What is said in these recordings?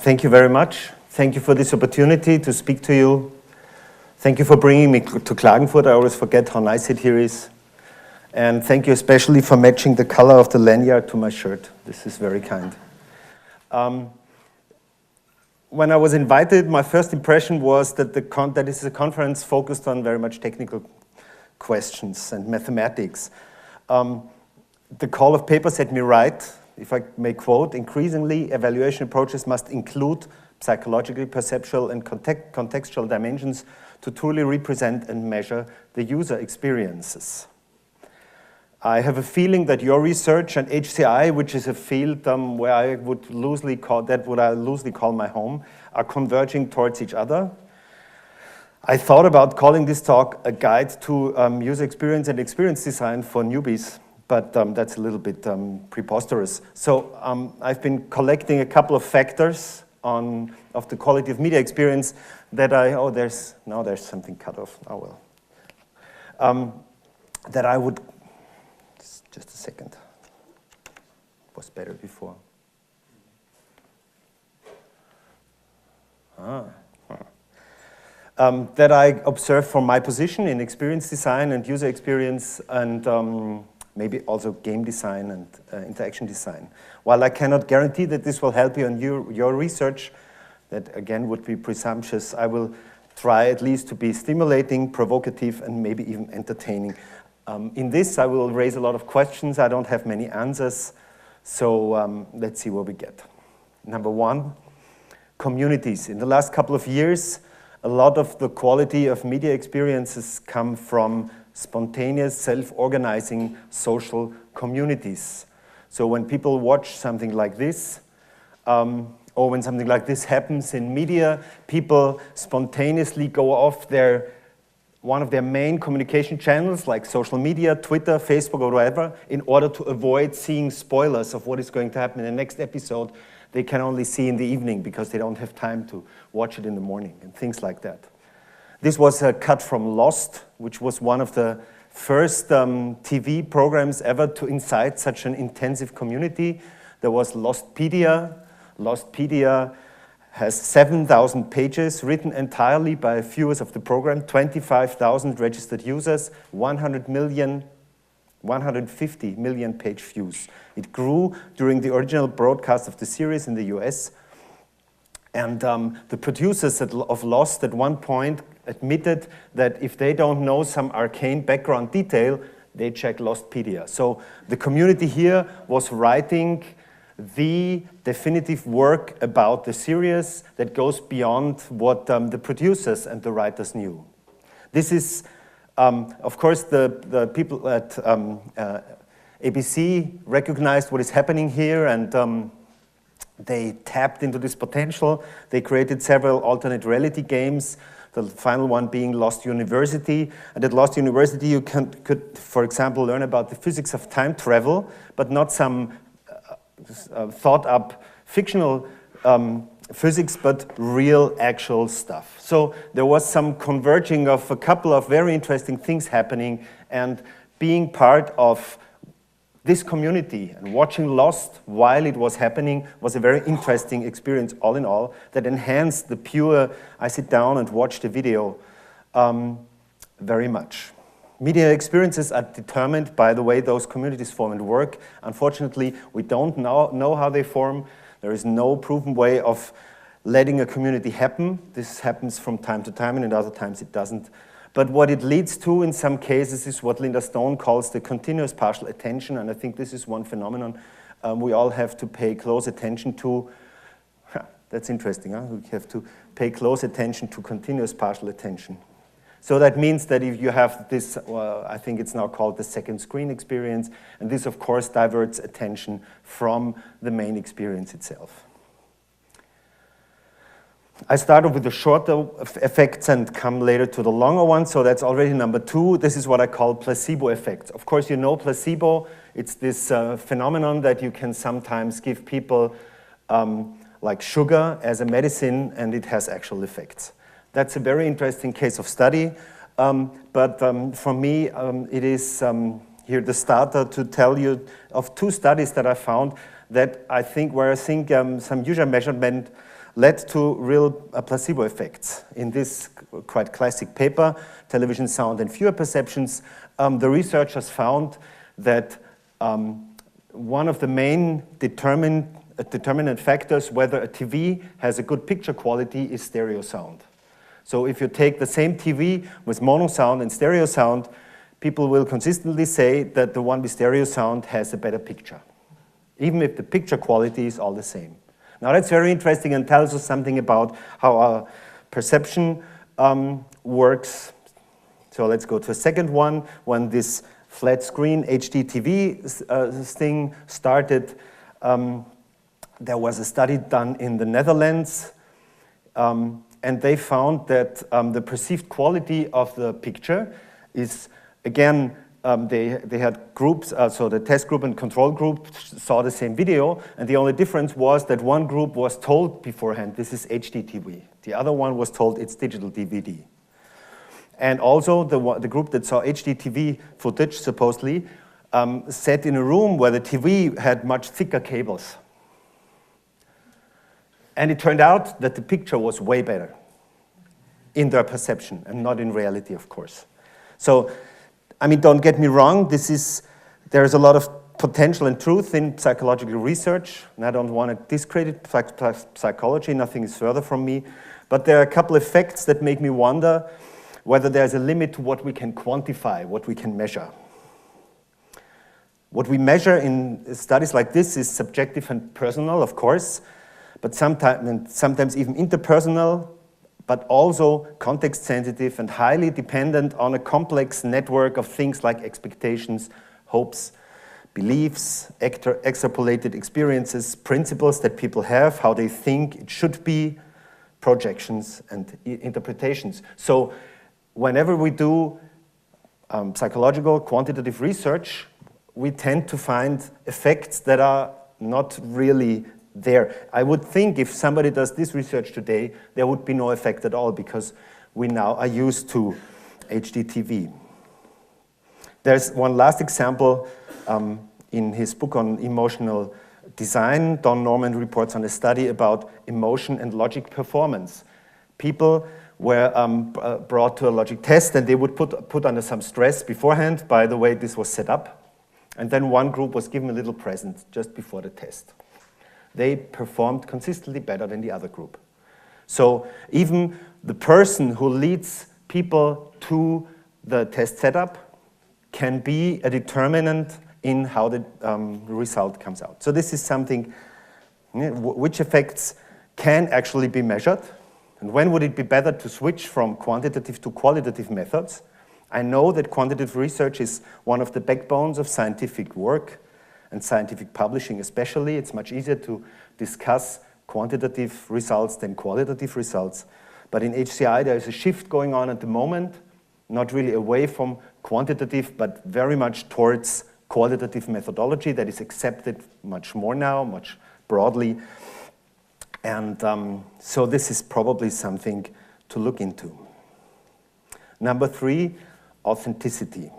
Thank you very much. Thank you for this opportunity to speak to you. Thank you for bringing me to Klagenfurt. I always forget how nice it here is. And thank you especially for matching the color of the lanyard to my shirt. This is very kind. When I was invited, my first impression was that this is a conference focused on very much technical questions and mathematics. The call of paper set me right. If I may quote, increasingly evaluation approaches must include psychological, perceptual, and contextual dimensions to truly represent and measure the user experiences. I have a feeling that your research and HCI, which is a field where I would loosely call my home, are converging towards each other. I thought about calling this talk a guide to user experience and experience design for newbies, but that's a little bit preposterous. So I've been collecting a couple of factors of the quality of media experience that there's something cut off. Oh well. That I would, just a second. It was better before. That I observe from my position in experience design and user experience and maybe also game design and interaction design. While I cannot guarantee that this will help you in your research, that again would be presumptuous, I will try at least to be stimulating, provocative, and maybe even entertaining. In this, I will raise a lot of questions. I don't have many answers, so let's see what we get. Number one, communities. In the last couple of years, a lot of the quality of media experiences come from spontaneous, self-organizing social communities. So when people watch something like this, or when something like this happens in media, people spontaneously go off one of their main communication channels, like social media, Twitter, Facebook, or whatever, in order to avoid seeing spoilers of what is going to happen in the next episode they can only see in the evening because they don't have time to watch it in the morning, and things like that. This was a cut from Lost, which was one of the first TV programs ever to incite such an intensive community. There was Lostpedia. Lostpedia has 7,000 pages written entirely by viewers of the program, 25,000 registered users, 150 million page views. It grew during the original broadcast of the series in the US. And the producers of Lost at one point admitted that if they don't know some arcane background detail, they check Lostpedia. So the community here was writing the definitive work about the series that goes beyond what the producers and the writers knew. This is, of course, the people at ABC recognized what is happening here, and they tapped into this potential. They created several alternate reality games, the final one being Lost University. And at Lost University, you could, for example, learn about the physics of time travel, but not some thought-up fictional physics, but real, actual stuff. So there was some converging of a couple of very interesting things happening, and being part of this community and watching Lost while it was happening was a very interesting experience, all in all, that enhanced the pure, I sit down and watch the video very much. Media experiences are determined by the way those communities form and work. Unfortunately, we don't know how they form. There is no proven way of letting a community happen. This happens from time to time, and at other times it doesn't. But what it leads to in some cases is what Linda Stone calls the continuous partial attention, and I think this is one phenomenon we all have to pay close attention to. That's interesting, huh? We have to pay close attention to continuous partial attention. So that means that if you have this, I think it's now called the second screen experience, and this of course diverts attention from the main experience itself. I started with the shorter effects and come later to the longer ones, so that's already number two. This is what I call placebo effects. Of course, you know placebo. It's this phenomenon that you can sometimes give people like sugar as a medicine, and it has actual effects. That's a very interesting case of study, but for me, it is here the starter to tell you of two studies that I found that I think some user measurement led to real placebo effects. In this quite classic paper, Television, Sound and Viewer Perceptions, the researchers found that one of the main determinant factors whether a TV has a good picture quality is stereo sound. So if you take the same TV with mono sound and stereo sound, people will consistently say that the one with stereo sound has a better picture, even if the picture quality is all the same. Now that's very interesting and tells us something about how our perception works. So let's go to a second one. When this flat screen HD TV thing started, there was a study done in the Netherlands, and they found that the perceived quality of the picture is, again, they had groups, so the test group and control group saw the same video, and the only difference was that one group was told beforehand, this is HD TV. The other one was told it's digital DVD. And also the group that saw HD TV footage, supposedly, sat in a room where the TV had much thicker cables. And it turned out that the picture was way better in their perception and not in reality, of course. So, I mean, don't get me wrong, there's a lot of potential and truth in psychological research, and I don't want to discredit psychology, nothing is further from me, but there are a couple of effects that make me wonder whether there's a limit to what we can quantify, what we can measure. What we measure in studies like this is subjective and personal, of course, but sometimes even interpersonal, but also context-sensitive and highly dependent on a complex network of things like expectations, hopes, beliefs, extrapolated experiences, principles that people have, how they think it should be, projections and interpretations. So whenever we do psychological quantitative research, we tend to find effects that are not really there. I would think if somebody does this research today, there would be no effect at all because we now are used to HD TV. There's one last example in his book on emotional design. Don Norman reports on a study about emotion and logic performance. People were brought to a logic test and they would put under some stress beforehand by the way this was set up. And then one group was given a little present just before the test. They performed consistently better than the other group. So even the person who leads people to the test setup can be a determinant in how the result comes out. So this is something, which effects can actually be measured, and when would it be better to switch from quantitative to qualitative methods? I know that quantitative research is one of the backbones of scientific work, and scientific publishing especially. It's much easier to discuss quantitative results than qualitative results. But in HCI, there is a shift going on at the moment, not really away from quantitative, but very much towards qualitative methodology that is accepted much more now, much broadly. And so this is probably something to look into. Number 3, authenticity.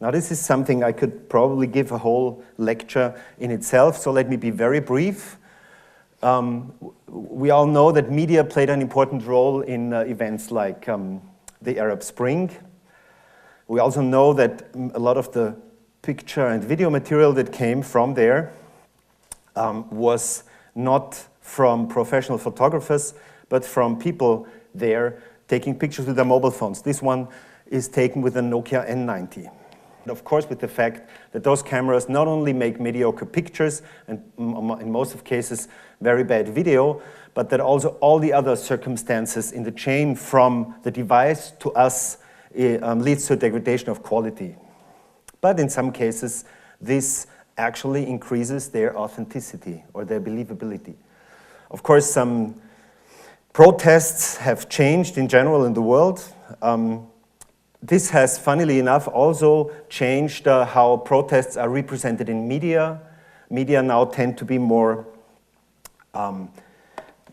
Now this is something I could probably give a whole lecture in itself, so let me be very brief. We all know that media played an important role in events like the Arab Spring. We also know that a lot of the picture and video material that came from there was not from professional photographers, but from people there taking pictures with their mobile phones. This one is taken with a Nokia N90. And of course, with the fact that those cameras not only make mediocre pictures, and in most of cases, very bad video, but that also all the other circumstances in the chain from the device to us leads to a degradation of quality. But in some cases, this actually increases their authenticity or their believability. Of course, some protests have changed in general in the world. This has, funnily enough, also changed how protests are represented in media. Media now tend to be more,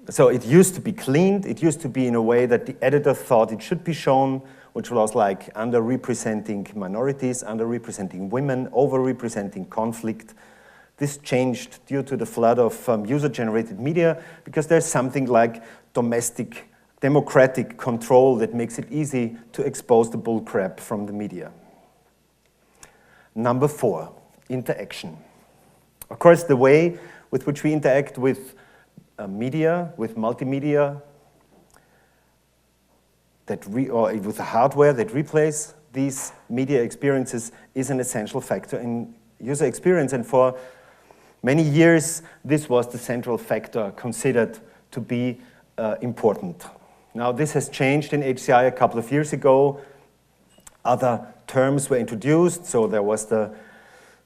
so it used to be cleaned. It used to be in a way that the editor thought it should be shown, which was like underrepresenting minorities, underrepresenting women, overrepresenting conflict. This changed due to the flood of user-generated media, because there's something like democratic control that makes it easy to expose the bullcrap from the media. Number 4, interaction. Of course, the way with which we interact with media, with multimedia, or with the hardware that replace these media experiences is an essential factor in user experience. And for many years, this was the central factor considered to be important. Now, this has changed in HCI a couple of years ago. Other terms were introduced, so there was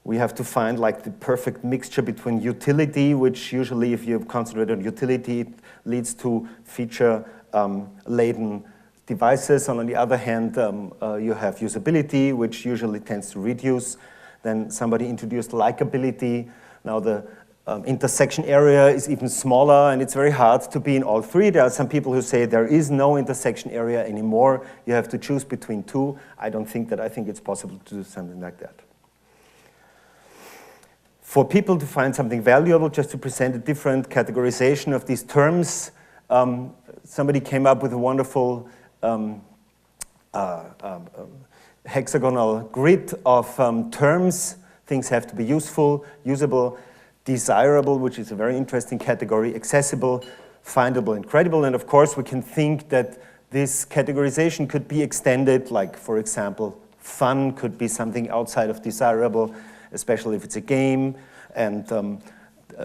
we have to find like the perfect mixture between utility, which usually if you concentrate on utility, it leads to feature-laden devices. And on the other hand, you have usability, which usually tends to reduce. Then somebody introduced likability. Now the intersection area is even smaller, and it's very hard to be in all three. There are some people who say there is no intersection area anymore. You have to choose between two. I don't think that. I think it's possible to do something like that. For people to find something valuable, just to present a different categorization of these terms, somebody came up with a wonderful hexagonal grid of terms. Things have to be useful, usable, desirable, which is a very interesting category, accessible, findable, and credible. And of course, we can think that this categorization could be extended, like, for example, fun could be something outside of desirable, especially if it's a game, and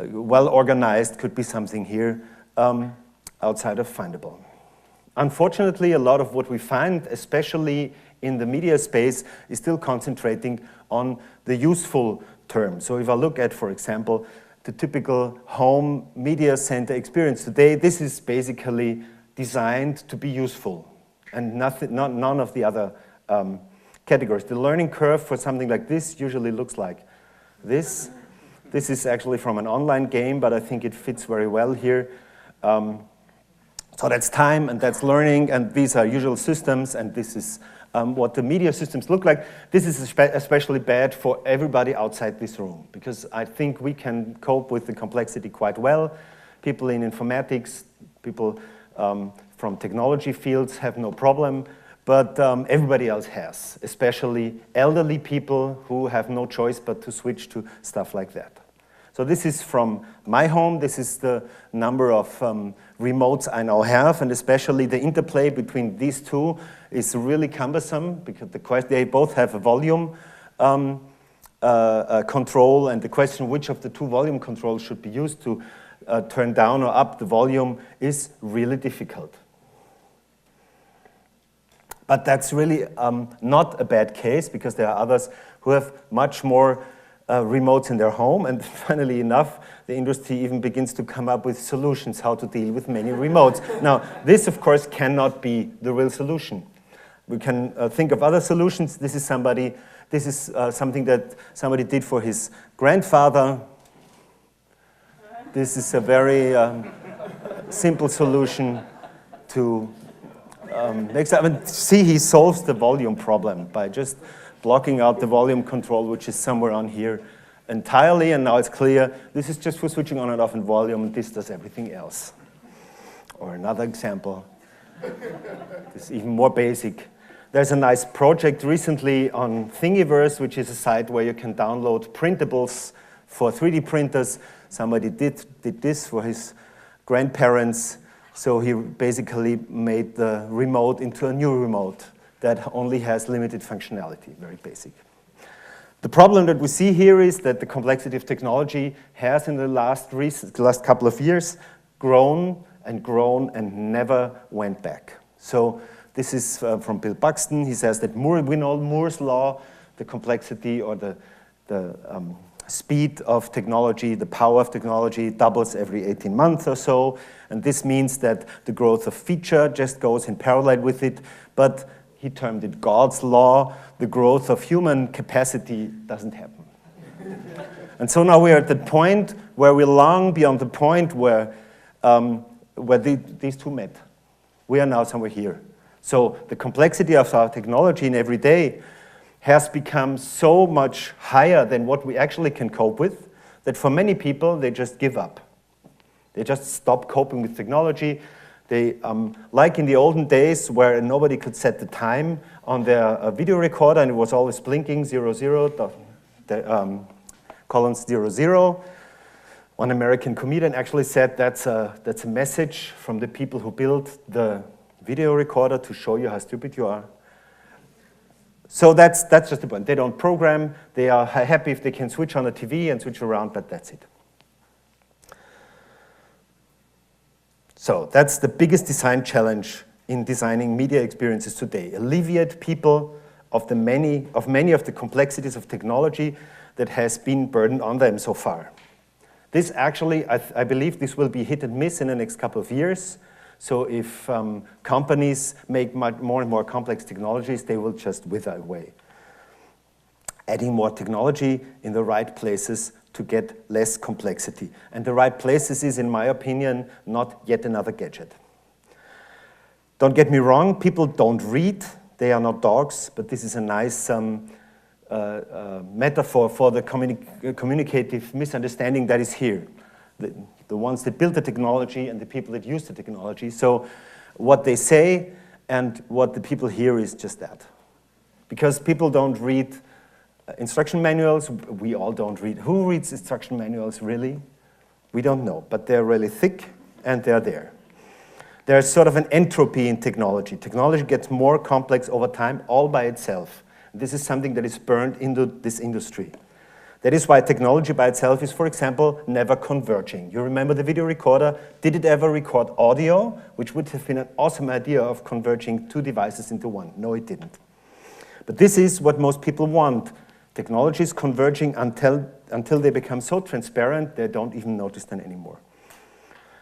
well-organized could be something here outside of findable. Unfortunately, a lot of what we find, especially in the media space, is still concentrating on the useful term. So if I look at, for example, the typical home media center experience today, this is basically designed to be useful, and none of the other categories. The learning curve for something like this usually looks like this. This is actually from an online game, but I think it fits very well here. So that's time, and that's learning, and these are usual systems, and this is what the media systems look like. This is especially bad for everybody outside this room, because I think we can cope with the complexity quite well. People in informatics, people from technology fields have no problem, but everybody else has, especially elderly people who have no choice but to switch to stuff like that. So this is from my home. This is the number of remotes I now have, and especially the interplay between these two is really cumbersome, because they both have a volume control, and the question which of the two volume controls should be used to turn down or up the volume is really difficult. But that's really not a bad case, because there are others who have much more remotes in their home, and funnily enough, the industry even begins to come up with solutions how to deal with many remotes. Now, this of course cannot be the real solution. We can think of other solutions. This is something that somebody did for his grandfather. This is a very simple solution to next time. See, he solves the volume problem by just blocking out the volume control, which is somewhere on here entirely, and now it's clear this is just for switching on and off in volume, and this does everything else. Or another example, this is even more basic. There's a nice project recently on Thingiverse, which is a site where you can download printables for 3D printers. Somebody did this for his grandparents, so he basically made the remote into a new remote that only has limited functionality, very basic. The problem that we see here is that the complexity of technology has in the last couple of years grown and grown and never went back. So this is from Bill Buxton. He says that we know Moore's law, the complexity or the speed of technology, the power of technology doubles every 18 months or so, and this means that the growth of feature just goes in parallel with it, but he termed it God's law. The growth of human capacity doesn't happen. And so now we are at the point where we're long beyond the point where these two met. We are now somewhere here. So the complexity of our technology in every day has become so much higher than what we actually can cope with, that for many people, they just give up. They just stop coping with technology. They, like in the olden days where nobody could set the time on their video recorder and it was always blinking 00, colons 00. One American comedian actually said that's a message from the people who built the video recorder to show you how stupid you are. So that's just the point. They don't program. They are happy if they can switch on the TV and switch around, but that's it. So that's the biggest design challenge in designing media experiences today. Alleviate people of many of the complexities of technology that has been burdened on them so far. This actually, I believe this will be hit and miss in the next couple of years. So if companies make more and more complex technologies, they will just wither away. Adding more technology in the right places to get less complexity. And the right places is, in my opinion, not yet another gadget. Don't get me wrong, people don't read. They are not dogs, but this is a nice metaphor for the communicative misunderstanding that is here. The ones that build the technology and the people that use the technology. So what they say and what the people hear is just that. Because people don't read instruction manuals, we all don't read. Who reads instruction manuals, really? We don't know, but they're really thick and they're there. There's sort of an entropy in technology. Technology gets more complex over time all by itself. This is something that is burned into this industry. That is why technology by itself is, for example, never converging. You remember the video recorder? Did it ever record audio? Which would have been an awesome idea of converging two devices into one. No, it didn't. But this is what most people want. Technology is converging until they become so transparent they don't even notice them anymore.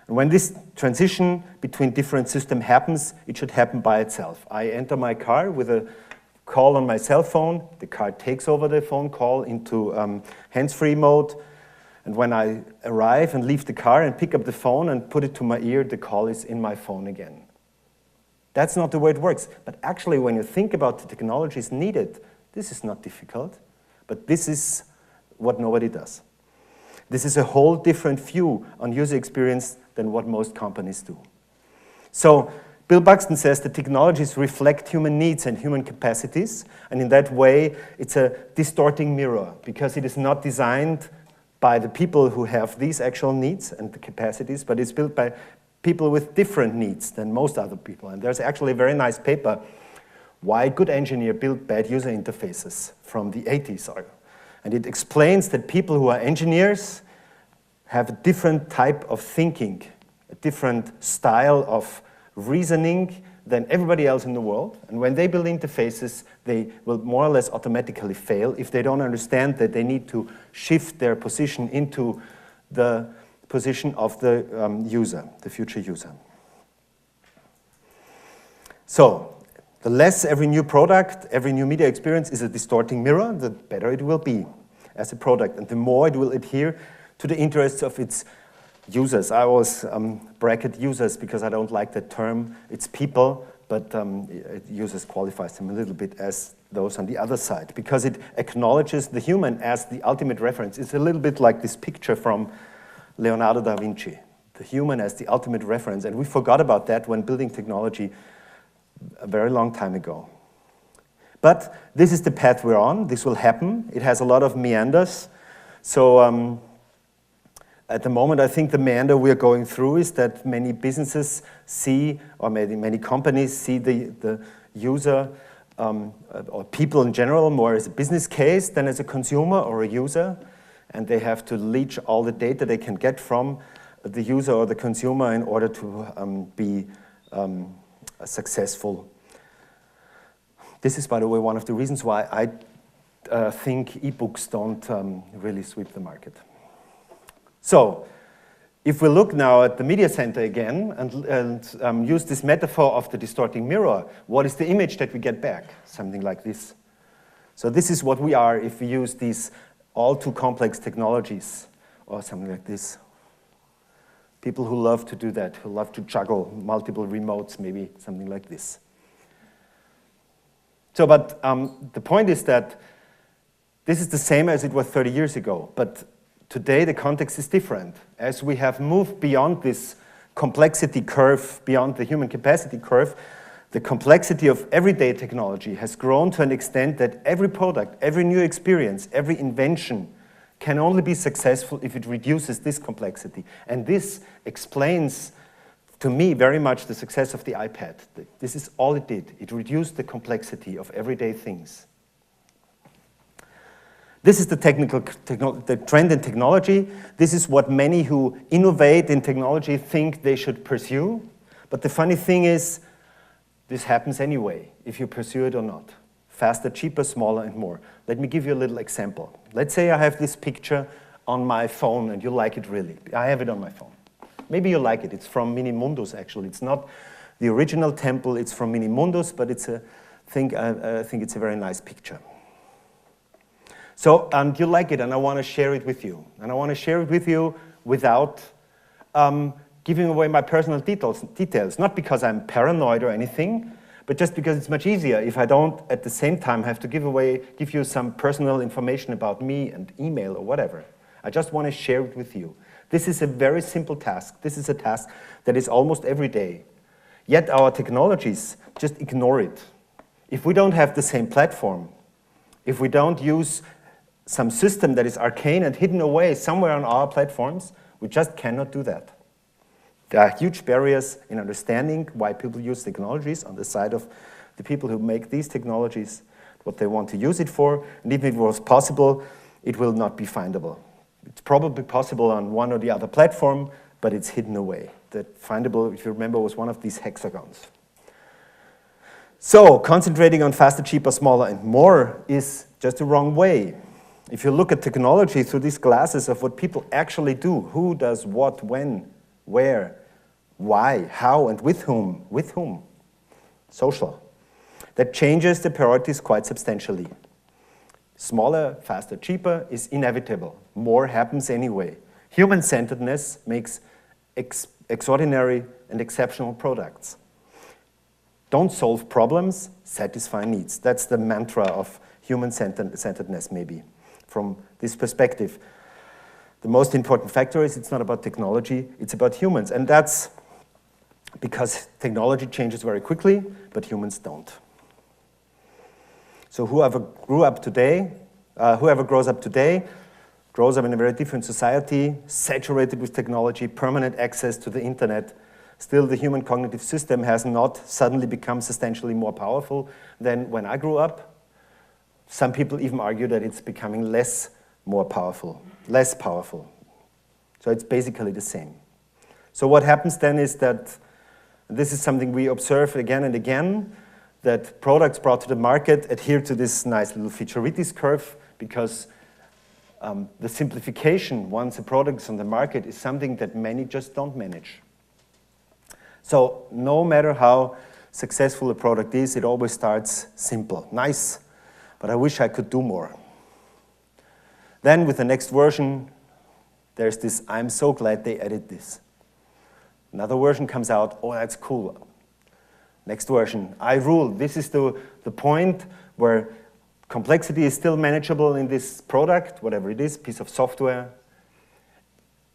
And when this transition between different systems happens, it should happen by itself. I enter my car with a call on my cell phone. The car takes over the phone call into hands-free mode. And when I arrive and leave the car and pick up the phone and put it to my ear, the call is in my phone again. That's not the way it works. But actually, when you think about the technologies needed, this is not difficult. But this is what nobody does. This is a whole different view on user experience than what most companies do. So Bill Buxton says that technologies reflect human needs and human capacities, and in that way, it's a distorting mirror, because it is not designed by the people who have these actual needs and the capacities, but it's built by people with different needs than most other people. And there's actually a very nice paper, Why Good Engineers Build Bad User Interfaces, from the 80s. And it explains that people who are engineers have a different type of thinking, a different style of reasoning than everybody else in the world. And when they build interfaces, they will more or less automatically fail if they don't understand that they need to shift their position into the position of the user, the future user. So, the less every new product, every new media experience is a distorting mirror, the better it will be as a product, and the more it will adhere to the interests of its users. I always bracket users because I don't like that term. It's people, but users qualifies them a little bit as those on the other side, because it acknowledges the human as the ultimate reference. It's a little bit like this picture from Leonardo da Vinci, the human as the ultimate reference, and we forgot about that when building technology a very long time ago. But this is the path we're on. This will happen. It has a lot of meanders. So at the moment, I think the meander we're going through is that many businesses see, or many companies see the user or people in general more as a business case than as a consumer or a user. And they have to leech all the data they can get from the user or the consumer in order to be successful. This is, by the way, one of the reasons why I think ebooks don't really sweep the market. So, if we look now at the media center again and use this metaphor of the distorting mirror, what is the image that we get back? Something like this. So this is what we are if we use these all too complex technologies, or something like this. People who love to do that, who love to juggle multiple remotes, maybe something like this. So, but the point is that this is the same as it was 30 years ago, but Today, the context is different. As we have moved beyond this complexity curve, beyond the human capacity curve, the complexity of everyday technology has grown to an extent that every product, every new experience, every invention can only be successful if it reduces this complexity. And this explains, to me, very much the success of the iPad. This is all it did. It reduced the complexity of everyday things. This is the the trend in technology. This is what many who innovate in technology think they should pursue. But the funny thing is, this happens anyway, if you pursue it or not. Faster, cheaper, smaller, and more. Let me give you a little example. Let's say I have this picture on my phone, and you like it really. I have it on my phone. Maybe you like it. It's from Minimundus, actually. It's not the original temple. It's from Minimundus, but I think it's a very nice picture. So, and you like it, and I want to share it with you. And I want to share it with you without giving away my personal details. Not because I'm paranoid or anything, but just because it's much easier if I don't, at the same time, have to give you some personal information about me and email or whatever. I just want to share it with you. This is a very simple task. This is a task that is almost every day. Yet our technologies just ignore it. If we don't have the same platform, if we don't use some system that is arcane and hidden away somewhere on our platforms, we just cannot do that. There are huge barriers in understanding why people use technologies on the side of the people who make these technologies, what they want to use it for, and even if it was possible, it will not be findable. It's probably possible on one or the other platform, but it's hidden away. That findable, if you remember, was one of these hexagons. So, concentrating on faster, cheaper, smaller, and more is just the wrong way. If you look at technology through these glasses of what people actually do, who does what, when, where, why, how, and with whom? With whom? Social. That changes the priorities quite substantially. Smaller, faster, cheaper is inevitable. More happens anyway. Human-centeredness makes extraordinary and exceptional products. Don't solve problems, satisfy needs. That's the mantra of human-centeredness, maybe, from this perspective. The most important factor is it's not about technology, it's about humans. And that's because technology changes very quickly, but humans don't. So whoever grows up today, grows up in a very different society, saturated with technology, permanent access to the internet. Still, the human cognitive system has not suddenly become substantially more powerful than when I grew up. Some people even argue that it's becoming less powerful. So it's basically the same. So what happens then is that, this is something we observe again and again, that products brought to the market adhere to this nice little featureitis curve because the simplification, once a product is on the market, is something that many just don't manage. So no matter how successful a product is, it always starts simple. Nice, but I wish I could do more. Then with the next version, there's this, I'm so glad they added this. Another version comes out, oh, that's cool. Next version, I rule. This is the point where complexity is still manageable in this product, whatever it is, piece of software.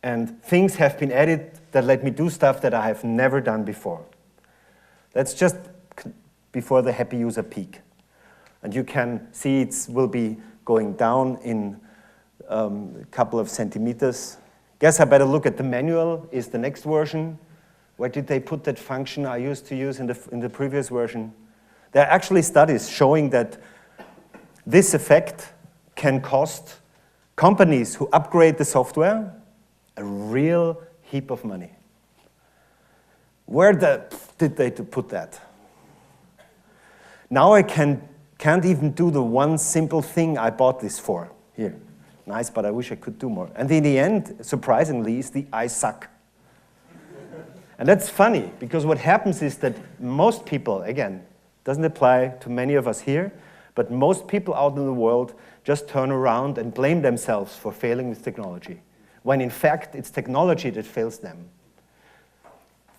And things have been added that let me do stuff that I have never done before. That's just before the happy user peak. And you can see it will be going down in a couple of centimeters. Guess I better look at the manual, is the next version. Where did they put that function I used to use in the previous version? There are actually studies showing that this effect can cost companies who upgrade the software a real heap of money. Where did they put that? Now I can't even do the one simple thing I bought this for. Here, nice, but I wish I could do more. And in the end, surprisingly, is the I suck. And that's funny, because what happens is that most people, again, doesn't apply to many of us here, but most people out in the world just turn around and blame themselves for failing with technology, when in fact it's technology that fails them.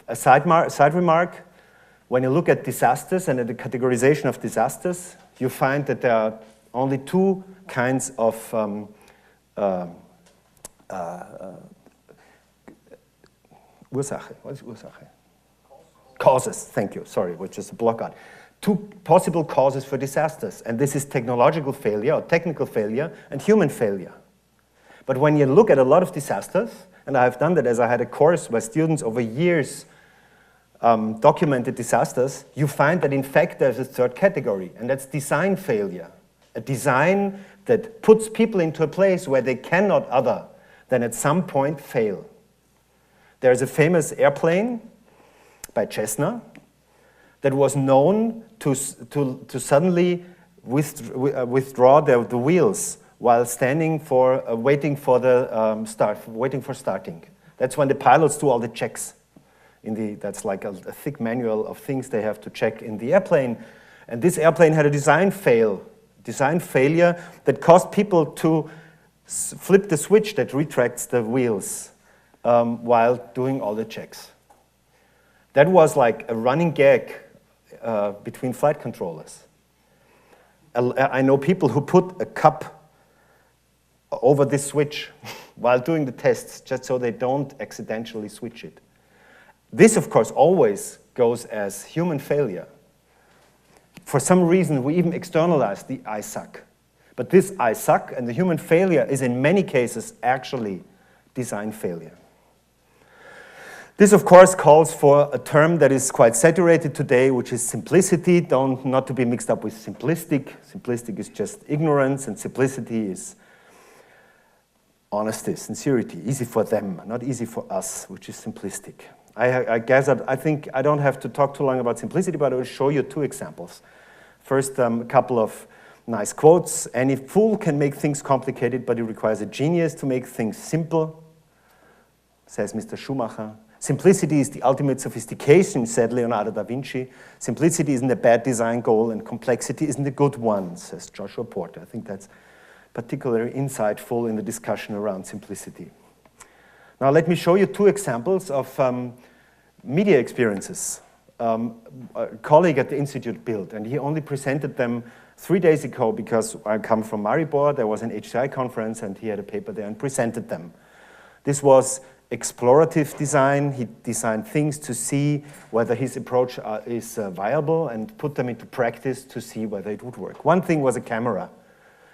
A side remark, when you look at disasters and at the categorization of disasters, you find that there are only two kinds of Ursache. What is Ursache? Causes, thank you, sorry, it was just a block out. 2 possible causes for disasters, and this is technological failure or technical failure and human failure. But when you look at a lot of disasters, and I've done that as I had a course where students over years documented disasters, you find that in fact there's a 3rd category, and that's design failure. A design that puts people into a place where they cannot other than at some point fail. There's a famous airplane by Cessna that was known to suddenly withdraw the wheels while standing for waiting for starting. That's when the pilots do all the checks. That's like a thick manual of things they have to check in the airplane. And this airplane had a design failure that caused people to flip the switch that retracts the wheels while doing all the checks. That was like a running gag between flight controllers. I know people who put a cup over this switch while doing the tests just so they don't accidentally switch it. This, of course, always goes as human failure. For some reason, we even externalize the I suck. But this I suck and the human failure is in many cases actually design failure. This, of course, calls for a term that is quite saturated today, which is simplicity, not to be mixed up with simplistic. Simplistic is just ignorance, and simplicity is honesty, sincerity, easy for them, not easy for us, which is simplistic. I think I don't have to talk too long about simplicity, but I will show you 2 examples. First, a couple of nice quotes. Any fool can make things complicated, but it requires a genius to make things simple, says Mr. Schumacher. Simplicity is the ultimate sophistication, said Leonardo da Vinci. Simplicity isn't a bad design goal, and complexity isn't a good one, says Joshua Porter. I think that's particularly insightful in the discussion around simplicity. Now let me show you 2 examples of media experiences a colleague at the Institute built, and he only presented them 3 days ago because I come from Maribor. There was an HCI conference, and he had a paper there and presented them. This was explorative design. He designed things to see whether his approach is viable and put them into practice to see whether it would work. One thing was a camera.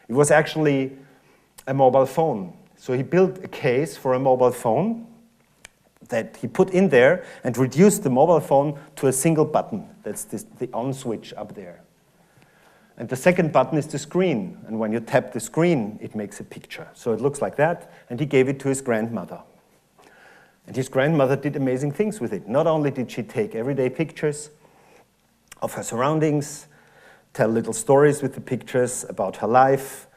It was actually a mobile phone. So he built a case for a mobile phone that he put in there and reduced the mobile phone to a single button. That's the on switch up there. And the second button is the screen. And when you tap the screen, it makes a picture. So it looks like that. And he gave it to his grandmother. And his grandmother did amazing things with it. Not only did she take everyday pictures of her surroundings, tell little stories with the pictures about her life.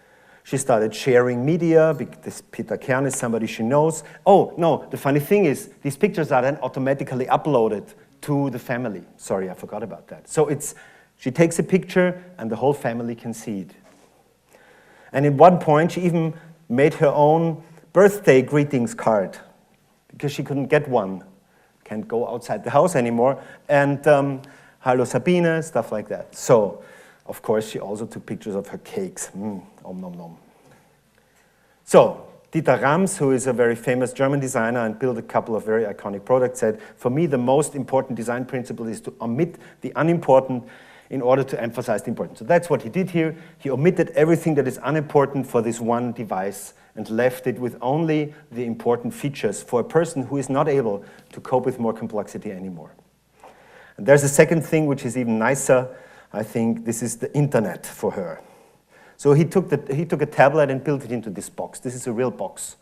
She started sharing media. This Peter Kern is somebody she knows. Oh, no, the funny thing is, these pictures are then automatically uploaded to the family. Sorry, I forgot about that. So she takes a picture, and the whole family can see it. And at one point, she even made her own birthday greetings card, because she couldn't get one. Can't go outside the house anymore. And Hallo Sabine, stuff like that. So, of course, she also took pictures of her cakes. Om nom nom. So, Dieter Rams, who is a very famous German designer and built a couple of very iconic products, said, for me, the most important design principle is to omit the unimportant in order to emphasize the important. So that's what he did here. He omitted everything that is unimportant for this one device and left it with only the important features for a person who is not able to cope with more complexity anymore. And there's a second thing which is even nicer. I think this is the internet for her. So he took a tablet and built it into this box. This is a real box.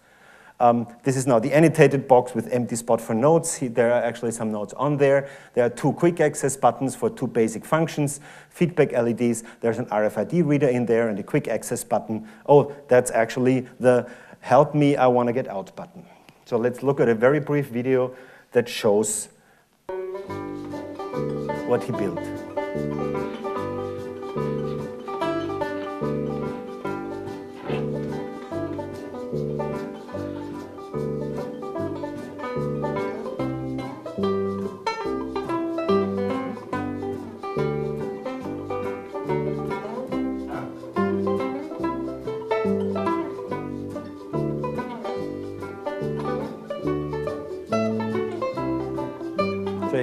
This is now the annotated box with empty spot for notes. There are actually some notes on there. There are 2 quick access buttons for 2 basic functions, feedback LEDs. There's an RFID reader in there and a quick access button. Oh, that's actually the help me, I want to get out button. So let's look at a very brief video that shows what he built.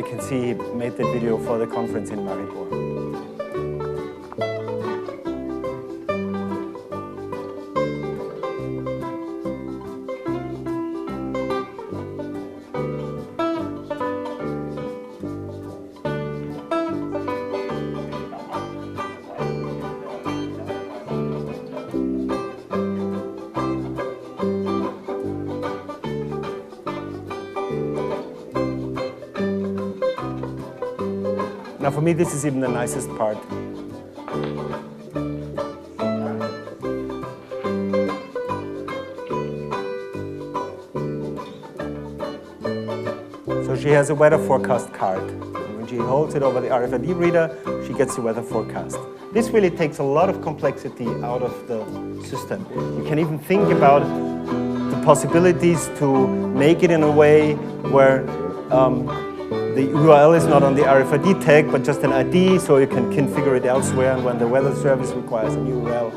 can see he made that video for the conference in Maribor. Now for me, this is even the nicest part. So she has a weather forecast card. And when she holds it over the RFID reader, she gets the weather forecast. This really takes a lot of complexity out of the system. You can even think about the possibilities to make it in a way where the URL is not on the RFID tag, but just an ID, so you can configure it elsewhere, and when the weather service requires an URL,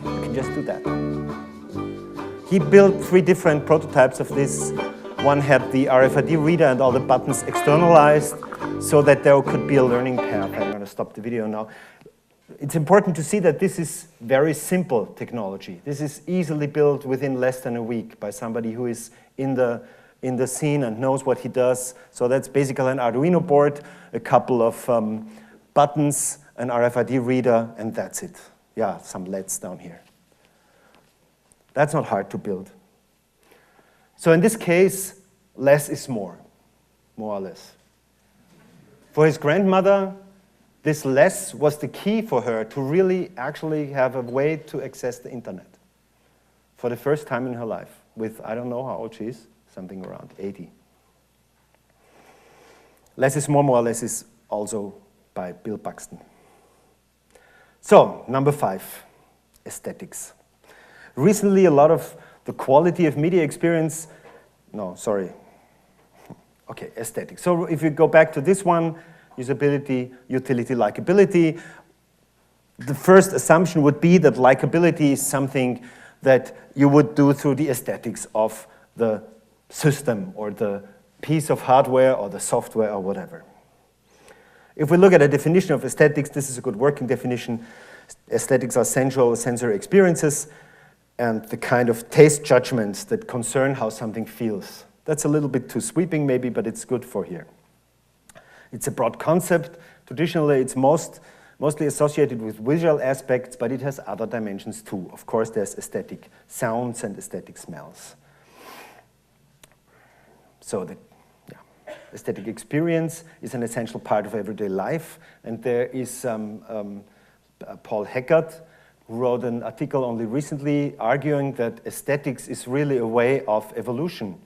you can just do that. He built 3 different prototypes of this. One had the RFID reader and all the buttons externalized, so that there could be a learning path. I'm going to stop the video now. It's important to see that this is very simple technology. This is easily built within less than a week by somebody who is in the scene and knows what he does. So that's basically an Arduino board, a couple of buttons, an RFID reader, and that's it. Yeah, some LEDs down here. That's not hard to build. So in this case, less is more or less. For his grandmother, this less was the key for her to really actually have a way to access the internet for the first time in her life with, I don't know how old she is, something around 80. Less is more or less is also by Bill Buxton. So, number 5, aesthetics. Recently, a lot of the quality of media experience, aesthetics. So if you go back to this one, usability, utility, likability, the first assumption would be that likability is something that you would do through the aesthetics of the system or the piece of hardware or the software or whatever. If we look at a definition of aesthetics, this is a good working definition. Aesthetics are sensual sensory experiences and the kind of taste judgments that concern how something feels. That's a little bit too sweeping maybe, but it's good for here. It's a broad concept. Traditionally, it's mostly associated with visual aspects, but it has other dimensions too. Of course, there's aesthetic sounds and aesthetic smells. So the aesthetic experience is an essential part of everyday life, and there is Paul Heckert, who wrote an article only recently arguing that aesthetics is really a way of evolution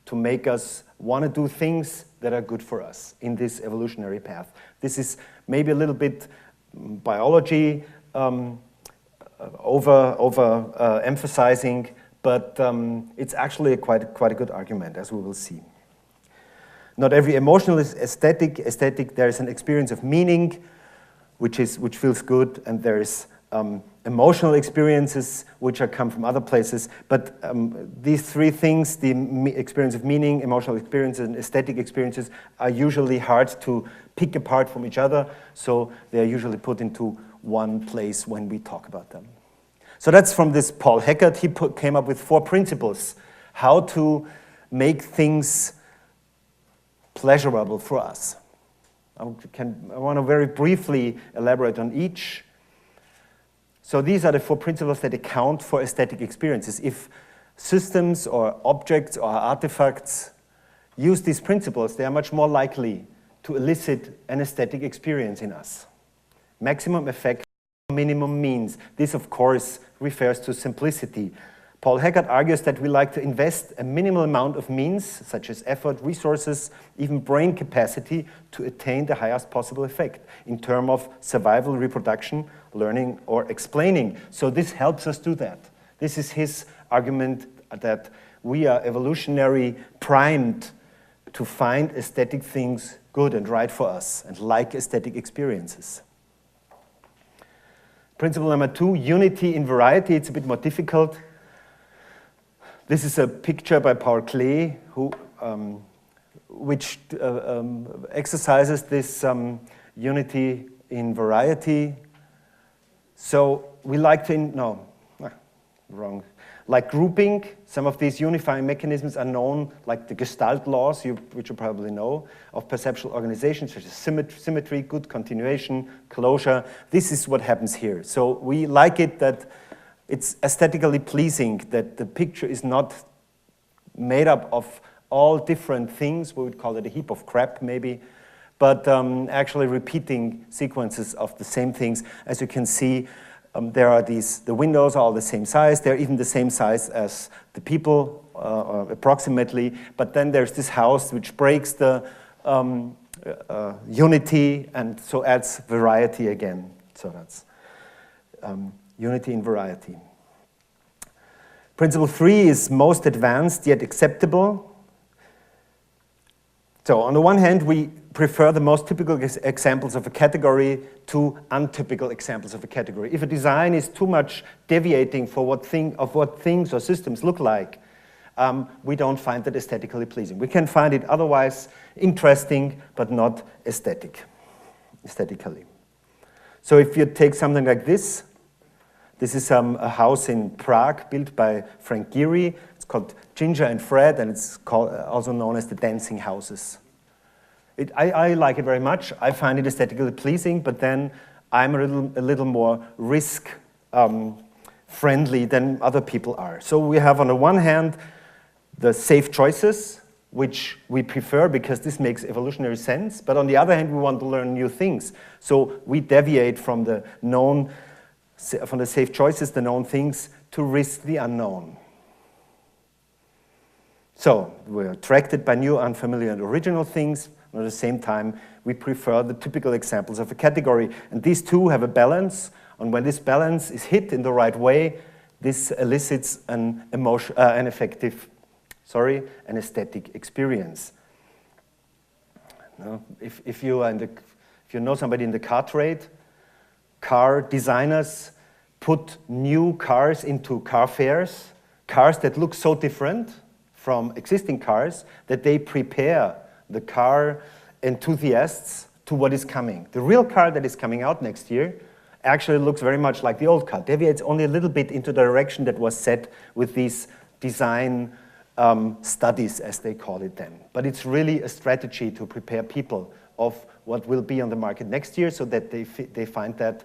to make us want to do things that are good for us in this evolutionary path. This is maybe a little bit biology emphasizing, but it's actually quite a good argument, as we will see. Not every emotional is aesthetic. There is an experience of meaning, which feels good, and there is emotional experiences which come from other places. But these 3 things, the experience of meaning, emotional experiences, and aesthetic experiences, are usually hard to pick apart from each other. So they are usually put into one place when we talk about them. So that's from this Paul Heckert. He came up with 4 principles how to make things pleasurable for us. I want to very briefly elaborate on each. So these are the 4 principles that account for aesthetic experiences. If systems or objects or artifacts use these principles, they are much more likely to elicit an aesthetic experience in us. Maximum effect, minimum means. This, of course, refers to simplicity. Paul Heckert argues that we like to invest a minimal amount of means, such as effort, resources, even brain capacity, to attain the highest possible effect in terms of survival, reproduction, learning, or explaining. So this helps us do that. This is his argument that we are evolutionary primed to find aesthetic things good and right for us and like aesthetic experiences. Principle number 2, unity in variety. It's a bit more difficult. This is a picture by Paul Klee, who which exercises this unity in variety. So we like to, wrong. Like grouping, some of these unifying mechanisms are known, like the Gestalt laws, which you probably know, of perceptual organizations, such as symmetry, good continuation, closure. This is what happens here. So we like it that it's aesthetically pleasing, that the picture is not made up of all different things. We would call it a heap of crap, maybe, but actually repeating sequences of the same things. As you can see, there are the windows are all the same size. They're even the same size as the people, approximately. But then there's this house which breaks the unity and so adds variety again. So that's unity in variety. Principle 3 is most advanced yet acceptable. So on the one hand, we prefer the most typical examples of a category to untypical examples of a category. If a design is too much deviating for what things or systems look like, we don't find that aesthetically pleasing. We can find it otherwise interesting, but not aesthetically. So if you take something like this is a house in Prague built by Frank Gehry. It's called Ginger and Fred, and it's also known as the dancing houses. I like it very much. I find it aesthetically pleasing, but then I'm a little more risk friendly than other people are. So we have on the one hand the safe choices, which we prefer because this makes evolutionary sense, but on the other hand we want to learn new things. So we deviate from the safe choices, the known things, to risk the unknown. So we're attracted by new, unfamiliar, and original things. At the same time, we prefer the typical examples of a category. And these two have a balance. And when this balance is hit in the right way, this elicits an aesthetic experience. Now, if you know somebody in the car trade, car designers put new cars into car fairs, cars that look so different from existing cars that they prepare the car enthusiasts to what is coming. The real car that is coming out next year actually looks very much like the old car, deviates only a little bit into the direction that was set with these design studies, as they call it then. But it's really a strategy to prepare people of what will be on the market next year so that they find that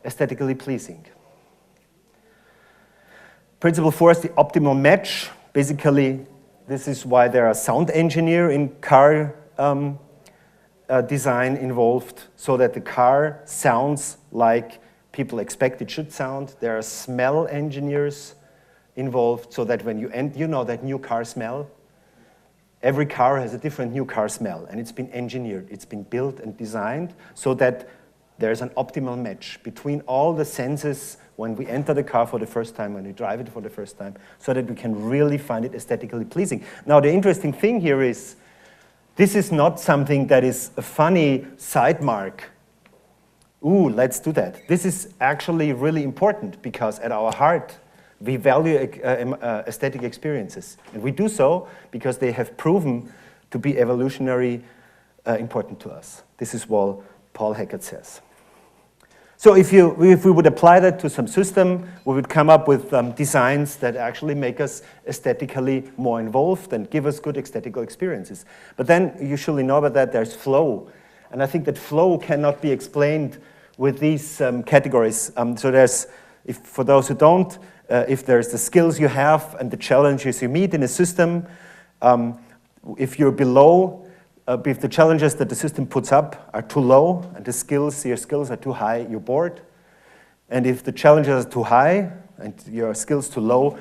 aesthetically pleasing. Principle 4 is the optimal match. Basically, this is why there are sound engineers in car design involved, so that the car sounds like people expect it should sound. There are smell engineers involved, so that when you know that new car smell, every car has a different new car smell, and it's been engineered, it's been built and designed so that there's an optimal match between all the senses when we enter the car for the first time, when we drive it for the first time, so that we can really find it aesthetically pleasing. Now, the interesting thing here is, this is not something that is a funny side mark. Ooh, let's do that. This is actually really important because at our heart, we value aesthetic experiences. And we do so because they have proven to be evolutionary important to us. This is what Paul Hackett says. So if we would apply that to some system, we would come up with designs that actually make us aesthetically more involved and give us good aesthetical experiences. But then you surely know about that, there's flow. And I think that flow cannot be explained with these categories. So there's, for those who don't, if there's the skills you have and the challenges you meet in a system, if you're below, if the challenges that the system puts up are too low and your skills are too high, you're bored. And if the challenges are too high and your skills too low,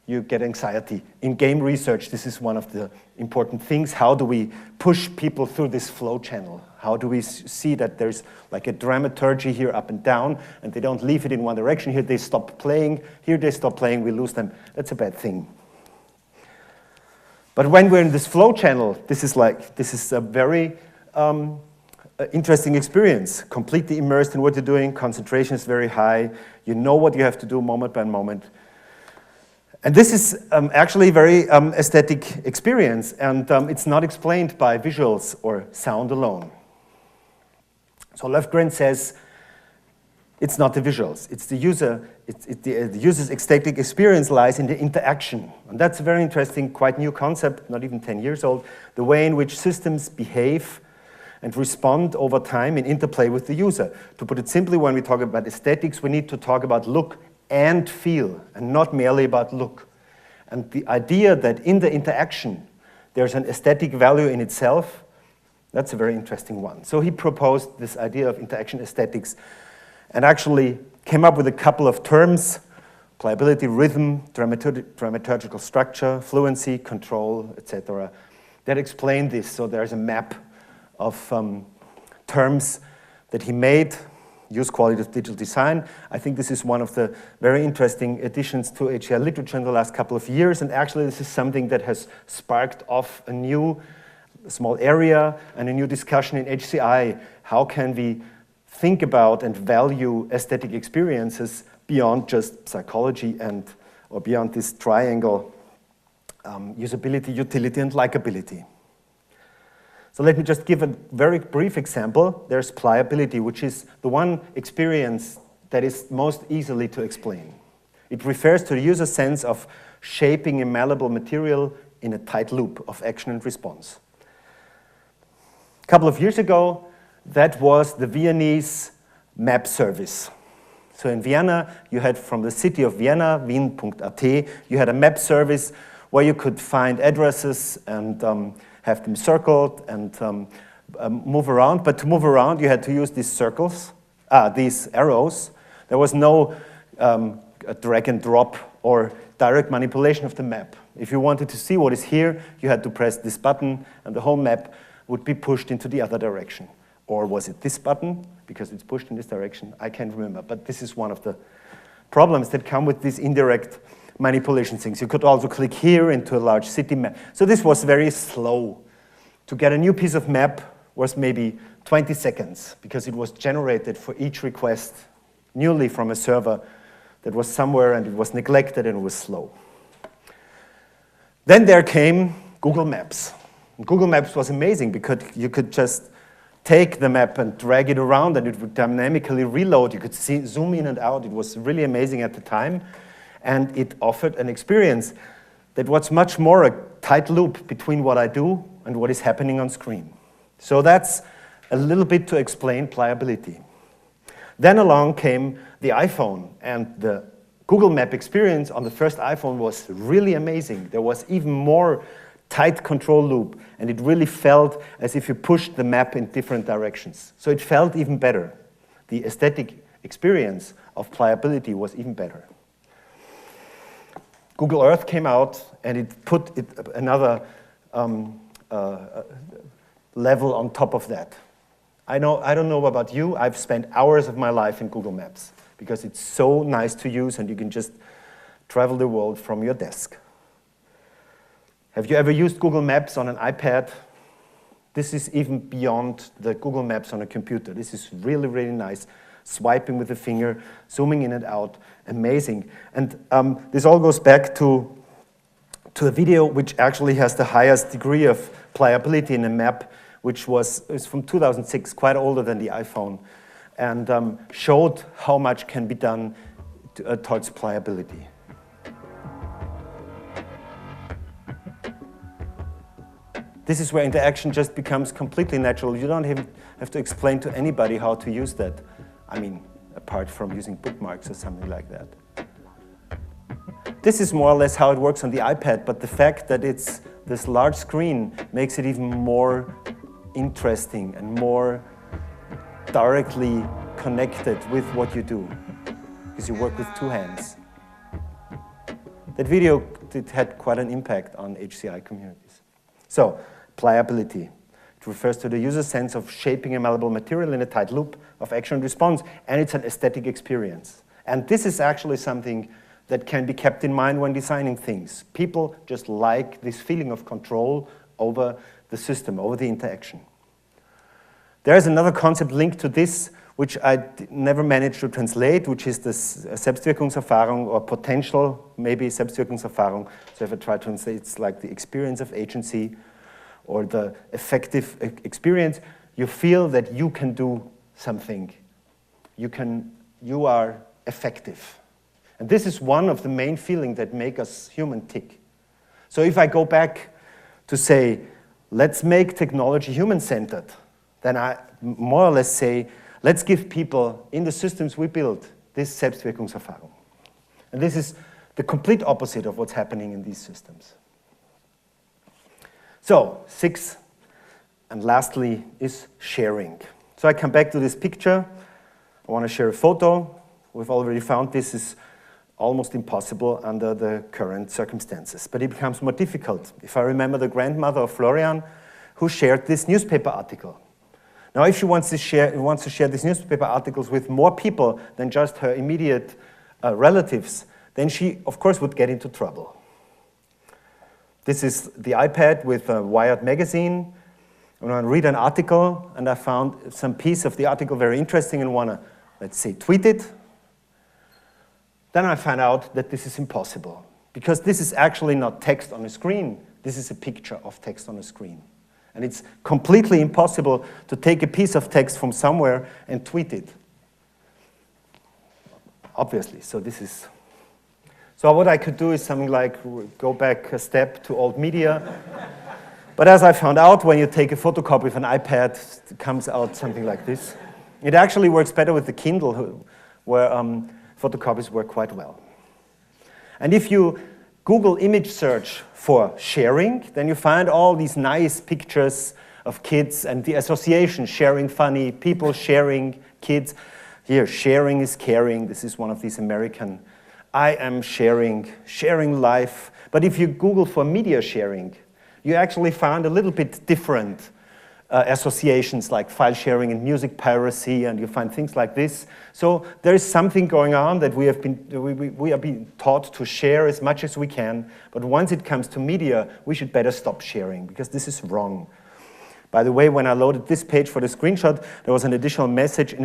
you get anxiety. In game research, this is one of the important things. How do we push people through this flow channel? How do we see that there's like a dramaturgy here up and down, and they don't leave it in one direction? Here they stop playing, here they stop playing, we lose them. That's a bad thing. But when we're in this flow channel, this is a very interesting experience. Completely immersed in what you're doing, concentration is very high, you know what you have to do moment by moment. And this is actually a very aesthetic experience, and it's not explained by visuals or sound alone. So Löfgren says it's not the visuals, it's the user. The user's aesthetic experience lies in the interaction. And that's a very interesting, quite new concept, not even 10 years old, the way in which systems behave and respond over time in interplay with the user. To put it simply, when we talk about aesthetics, we need to talk about look and feel, and not merely about look. And the idea that in the interaction there's an aesthetic value in itself, that's a very interesting one. So he proposed this idea of interaction aesthetics and actually came up with a couple of terms: pliability, rhythm, dramaturgical structure, fluency, control, etc., that explain this. So there's a map of terms that he made. Use qualitative digital design. I think this is one of the very interesting additions to HCI literature in the last couple of years, and actually this is something that has sparked off a new small area and a new discussion in HCI. How can we think about and value aesthetic experiences beyond just psychology or beyond this triangle, usability, utility, and likability? So let me just give a very brief example. There's pliability, which is the one experience that is most easily to explain. It refers to the user's sense of shaping a malleable material in a tight loop of action and response. A couple of years ago, that was the Viennese map service. So in Vienna, you had from the city of Vienna, wien.at, you had a map service where you could find addresses and have them circled and move around. But to move around, you had to use these circles, these arrows. There was no drag and drop or direct manipulation of the map. If you wanted to see what is here, you had to press this button, and the whole map would be pushed into the other direction. Or was it this button, because it's pushed in this direction? I can't remember, but this is one of the problems that come with these indirect manipulation things. You could also click here into a large city map. So this was very slow. To get a new piece of map was maybe 20 seconds, because it was generated for each request newly from a server that was somewhere, and it was neglected and it was slow. Then there came Google Maps. And Google Maps was amazing because you could just take the map and drag it around and it would dynamically reload. You could zoom in and out. It was really amazing at the time. And it offered an experience that was much more a tight loop between what I do and what is happening on screen. So that's a little bit to explain pliability. Then along came the iPhone, and the Google Map experience on the first iPhone was really amazing. There was even more tight control loop, and it really felt as if you pushed the map in different directions. So it felt even better. The aesthetic experience of pliability was even better. Google Earth came out, and it put another level on top of that. I don't know about you, I've spent hours of my life in Google Maps because it's so nice to use and you can just travel the world from your desk. Have you ever used Google Maps on an iPad? This is even beyond the Google Maps on a computer. This is really, really nice. Swiping with the finger, zooming in and out, amazing. And this all goes back to a video which actually has the highest degree of pliability in a map, which is from 2006, quite older than the iPhone, and showed how much can be done towards pliability. This is where interaction just becomes completely natural. You don't even have to explain to anybody how to use that. I mean, apart from using bookmarks or something like that. This is more or less how it works on the iPad, but the fact that it's this large screen makes it even more interesting and more directly connected with what you do, because you work with two hands. That video had quite an impact on HCI communities. So, pliability. It refers to the user's sense of shaping a malleable material in a tight loop of action and response, and it's an aesthetic experience. And this is actually something that can be kept in mind when designing things. People just like this feeling of control over the system, over the interaction. There is another concept linked to this, which I never managed to translate, which is this Selbstwirkungserfahrung or potential, maybe Selbstwirkungserfahrung. So if I try to translate, it's like the experience of agency or the effective experience. You feel that you can do something. You are effective. And this is one of the main feelings that make us human tick. So if I go back to say, let's make technology human-centered, then I more or less say, let's give people in the systems we build this Selbstwirkungserfahrung. And this is the complete opposite of what's happening in these systems. So, 6, and lastly, is sharing. So I come back to this picture. I want to share a photo. We've already found this is almost impossible under the current circumstances. But it becomes more difficult. If I remember the grandmother of Florian, who shared this newspaper article. Now, if she wants to share these newspaper articles with more people than just her immediate relatives, then she, of course, would get into trouble. This is the iPad with a Wired magazine. I want to read an article, and I found some piece of the article very interesting and want to, let's say, tweet it. Then I find out that this is impossible, because this is actually not text on a screen. This is a picture of text on a screen. And it's completely impossible to take a piece of text from somewhere and tweet it. Obviously, so what I could do is something like go back a step to old media. But as I found out, when you take a photocopy of an iPad, it comes out something like this. It actually works better with the Kindle, where photocopies work quite well. And if you Google image search for sharing, then you find all these nice pictures of kids and the association, sharing funny, people sharing, kids. Here, sharing is caring. This is one of these American, I am sharing life. But if you Google for media sharing, you actually find a little bit different associations like file sharing and music piracy, and you find things like this. So there is something going on that we are being taught to share as much as we can, but once it comes to media, we should better stop sharing, because this is wrong. By the way, when I loaded this page for the screenshot, there was an additional message in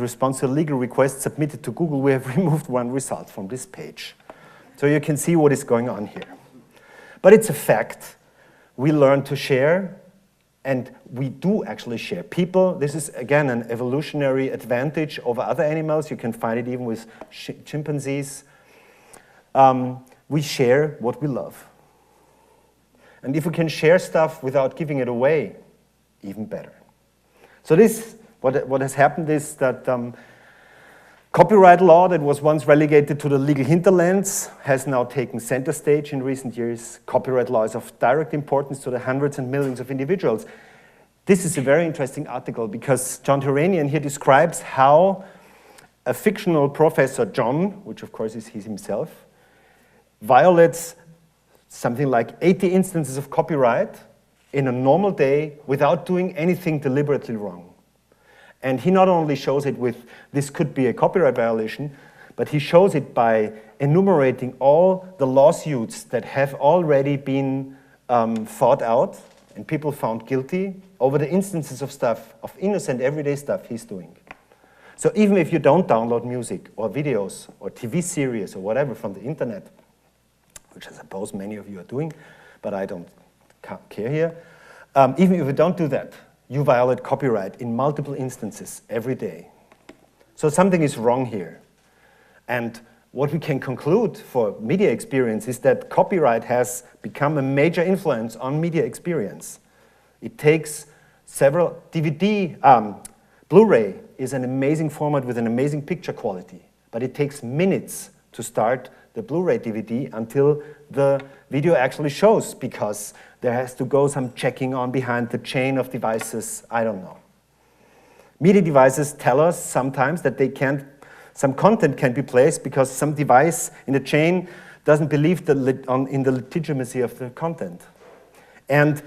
response to a legal request submitted to Google. We have removed one result from this page. So you can see what is going on here. But it's a fact. We learn to share, and we do actually share. People, this is again an evolutionary advantage over other animals. You can find it even with chimpanzees. We share what we love. And if we can share stuff without giving it away, even better. So what has happened is that copyright law that was once relegated to the legal hinterlands has now taken center stage in recent years. Copyright law is of direct importance to the hundreds and millions of individuals. This is a very interesting article because John Turanian here describes how a fictional professor, John, which of course is he himself, violates something like 80 instances of copyright in a normal day without doing anything deliberately wrong. And he not only shows it with, this could be a copyright violation, but he shows it by enumerating all the lawsuits that have already been fought out and people found guilty over the instances of stuff, of innocent everyday stuff he's doing. So even if you don't download music or videos or TV series or whatever from the internet, which I suppose many of you are doing, but I don't care here, even if you don't do that, you violate copyright in multiple instances every day. So something is wrong here. And what we can conclude for media experience is that copyright has become a major influence on media experience. It takes several Blu-ray is an amazing format with an amazing picture quality, but it takes minutes to start the Blu-ray DVD until the video actually shows, because there has to go some checking on behind the chain of devices. I don't know. Media devices tell us sometimes that they can't, some content can be placed because some device in the chain doesn't believe in the legitimacy of the content. And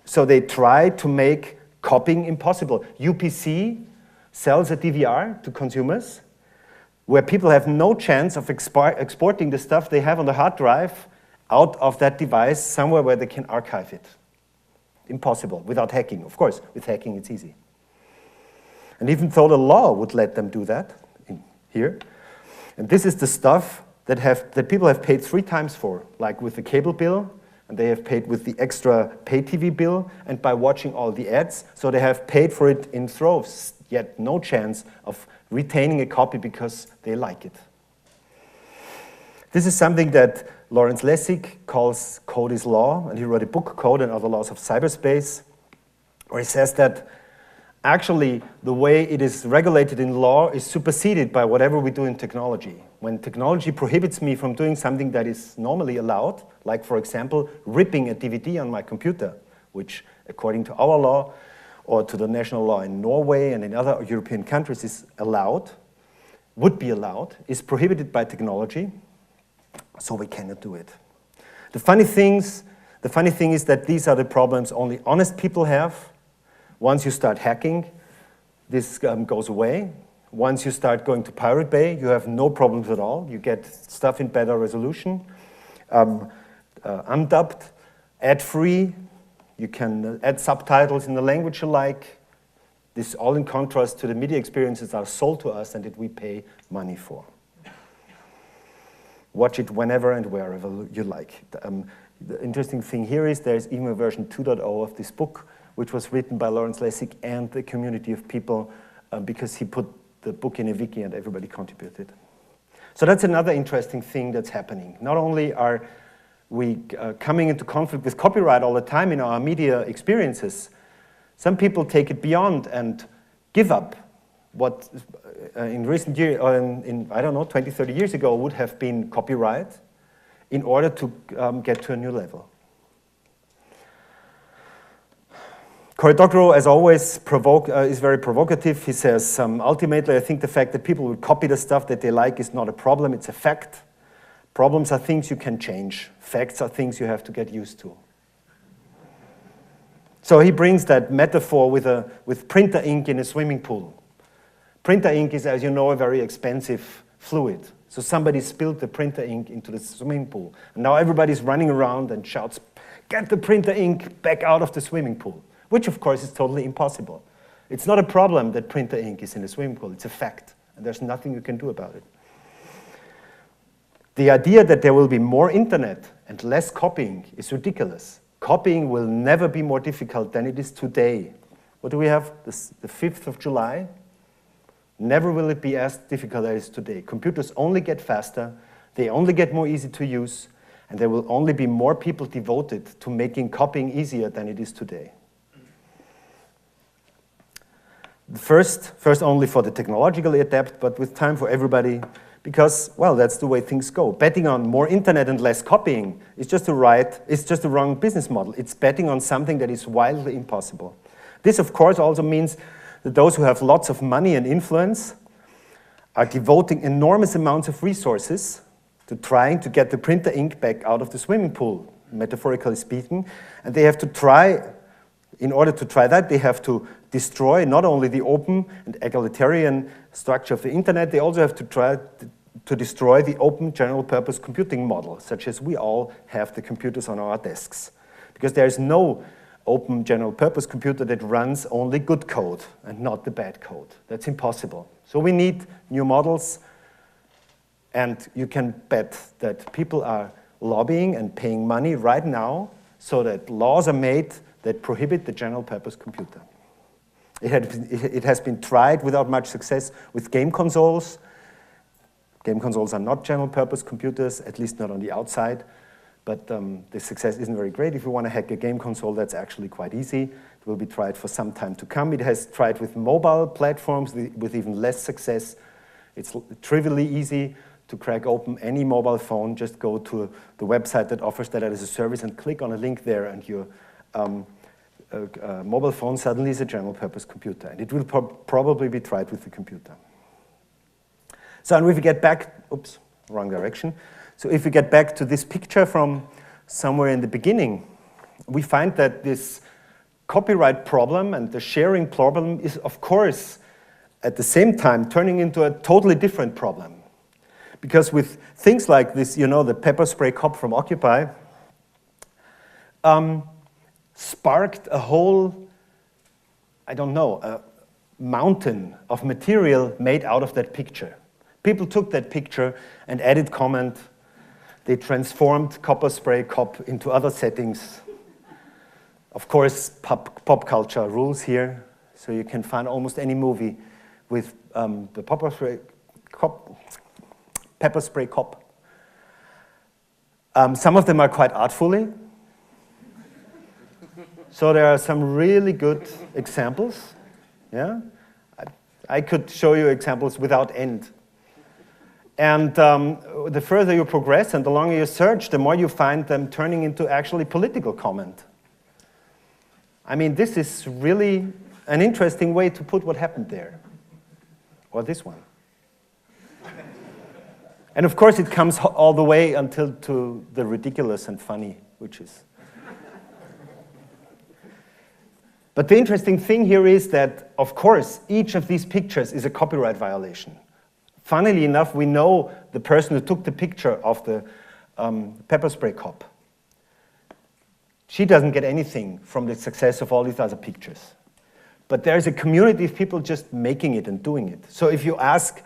so they try to make copying impossible. UPC sells a DVR to consumers where people have no chance of exporting the stuff they have on the hard drive out of that device somewhere where they can archive it. Impossible, without hacking. Of course, with hacking it's easy. And even though the law would let them do that, in here, and this is the stuff that people have paid 3 times for, like with the cable bill, and they have paid with the extra pay TV bill, and by watching all the ads, so they have paid for it in droves, yet no chance of retaining a copy because they like it. This is something that Lawrence Lessig calls code is law, and he wrote a book, Code and Other Laws of Cyberspace, where he says that actually the way it is regulated in law is superseded by whatever we do in technology. When technology prohibits me from doing something that is normally allowed, like for example, ripping a DVD on my computer, which according to our law or to the national law in Norway and in other European countries is allowed, would be allowed, is prohibited by technology, so we cannot do it. The funny thing is that these are the problems only honest people have. Once you start hacking, this goes away. Once you start going to Pirate Bay, you have no problems at all. You get stuff in better resolution, undubbed, ad-free. You can add subtitles in the language you like. This all in contrast to the media experiences that are sold to us and that we pay money for. Watch it whenever and wherever you like. The interesting thing here is there's even a version 2.0 of this book, which was written by Lawrence Lessig and the community of people because he put the book in a wiki and everybody contributed. So that's another interesting thing that's happening. Not only are we coming into conflict with copyright all the time in our media experiences, some people take it beyond and give up what in recent years, or I don't know, 20, 30 years ago would have been copyright in order to get to a new level. Cory Doctorow, as always, is very provocative. He says, ultimately, I think the fact that people will copy the stuff that they like is not a problem, it's a fact. Problems are things you can change. Facts are things you have to get used to. So he brings that metaphor with printer ink in a swimming pool. Printer ink is, as you know, a very expensive fluid. So somebody spilled the printer ink into the swimming pool. And now everybody's running around and shouts, "Get the printer ink back out of the swimming pool." Which, of course, is totally impossible. It's not a problem that printer ink is in a swimming pool. It's a fact, and there's nothing you can do about it. The idea that there will be more internet and less copying is ridiculous. Copying will never be more difficult than it is today. What do we have? The 5th of July? Never will it be as difficult as it is today. Computers only get faster, they only get more easy to use, and there will only be more people devoted to making copying easier than it is today. First only for the technologically adept, but with time for everybody, because, well, that's the way things go. Betting on more internet and less copying is just the wrong business model. It's betting on something that is wildly impossible. This, of course, also means that those who have lots of money and influence are devoting enormous amounts of resources to trying to get the printer ink back out of the swimming pool, metaphorically speaking, and they have to try. In order to try that, they have to destroy not only the open and egalitarian structure of the internet, they also have to try to destroy the open general-purpose computing model, such as we all have the computers on our desks. Because there is no open general-purpose computer that runs only good code and not the bad code. That's impossible. So we need new models, and you can bet that people are lobbying and paying money right now so that laws are made that prohibit the general-purpose computer. It has been tried without much success with game consoles. Game consoles are not general-purpose computers, at least not on the outside, but the success isn't very great. If you want to hack a game console, that's actually quite easy. It will be tried for some time to come. It has tried with mobile platforms with even less success. It's trivially easy to crack open any mobile phone. Just go to the website that offers that as a service and click on a link there, and your mobile phone suddenly is a general-purpose computer, and it will probably be tried with the computer. So, and if we get back, oops, wrong direction. So if we get back to this picture from somewhere in the beginning, we find that this copyright problem and the sharing problem is, of course, at the same time turning into a totally different problem. Because with things like this, you know, the pepper spray cop from Occupy, sparked a whole, I don't know, mountain of material made out of that picture. People took that picture and added comment. They transformed copper spray cop into other settings. Of course, pop culture rules here, so you can find almost any movie with the pepper spray cop. Some of them are quite artfully. So there are some really good examples. Yeah, I could show you examples without end. And the further you progress and the longer you search, the more you find them turning into actually political comment. I mean, this is really an interesting way to put what happened there. Or this one. And of course, it comes all the way until to the ridiculous and funny, which is. But the interesting thing here is that, of course, each of these pictures is a copyright violation. Funnily enough, we know the person who took the picture of the pepper spray cop. She doesn't get anything from the success of all these other pictures. But there's a community of people just making it and doing it. So if you ask,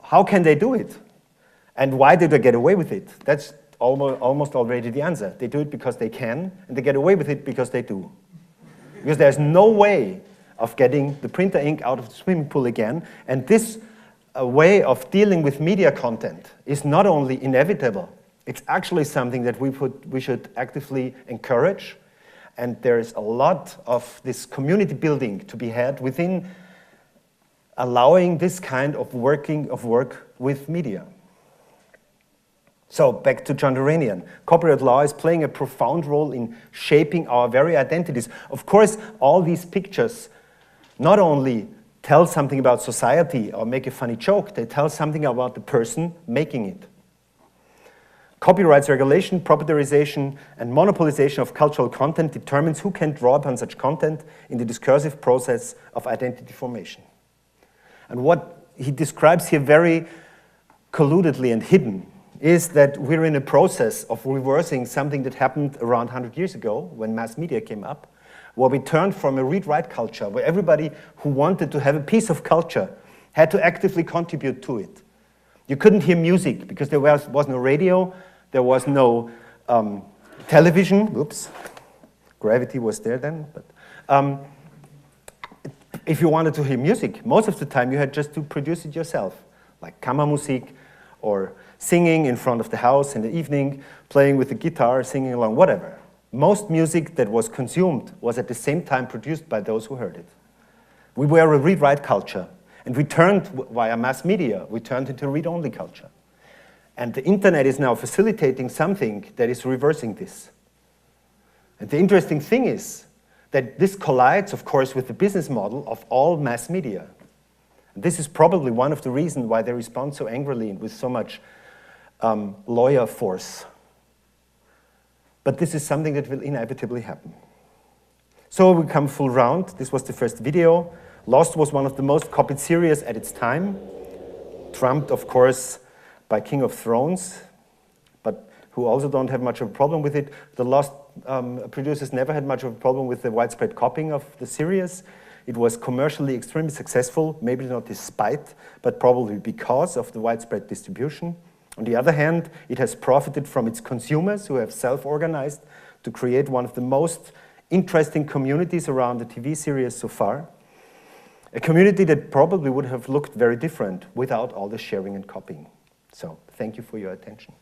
how can they do it? And why did they get away with it? That's almost already the answer. They do it because they can, and they get away with it because they do. Because there's no way of getting the printer ink out of the swimming pool again. And this way of dealing with media content is not only inevitable, it's actually something that we should actively encourage. And there's a lot of this community building to be had within allowing this kind of work with media. So back to John Duranian. Copyright law is playing a profound role in shaping our very identities. Of course, all these pictures not only tell something about society or make a funny joke, they tell something about the person making it. Copyrights regulation, proprietarization, and monopolization of cultural content determines who can draw upon such content in the discursive process of identity formation. And what he describes here very colludedly and hidden is that we're in a process of reversing something that happened around 100 years ago when mass media came up, where we turned from a read-write culture, where everybody who wanted to have a piece of culture had to actively contribute to it. You couldn't hear music because there was no radio, there was no television. Oops, gravity was there then. But if you wanted to hear music, most of the time you had just to produce it yourself, like Kammermusik, or singing in front of the house in the evening, playing with the guitar, singing along, whatever. Most music that was consumed was at the same time produced by those who heard it. We were a read-write culture, and we turned, via mass media, we turned into a read-only culture. And the internet is now facilitating something that is reversing this. And the interesting thing is that this collides, of course, with the business model of all mass media. This is probably one of the reasons why they respond so angrily and with so much lawyer force. But this is something that will inevitably happen. So we come full round. This was the first video. Lost was one of the most copied series at its time, trumped, of course, by King of Thrones, but who also don't have much of a problem with it. The Lost producers never had much of a problem with the widespread copying of the series. It was commercially extremely successful, maybe not despite, but probably because of the widespread distribution. On the other hand, it has profited from its consumers who have self-organized to create one of the most interesting communities around the TV series so far. A community that probably would have looked very different without all the sharing and copying. So, thank you for your attention.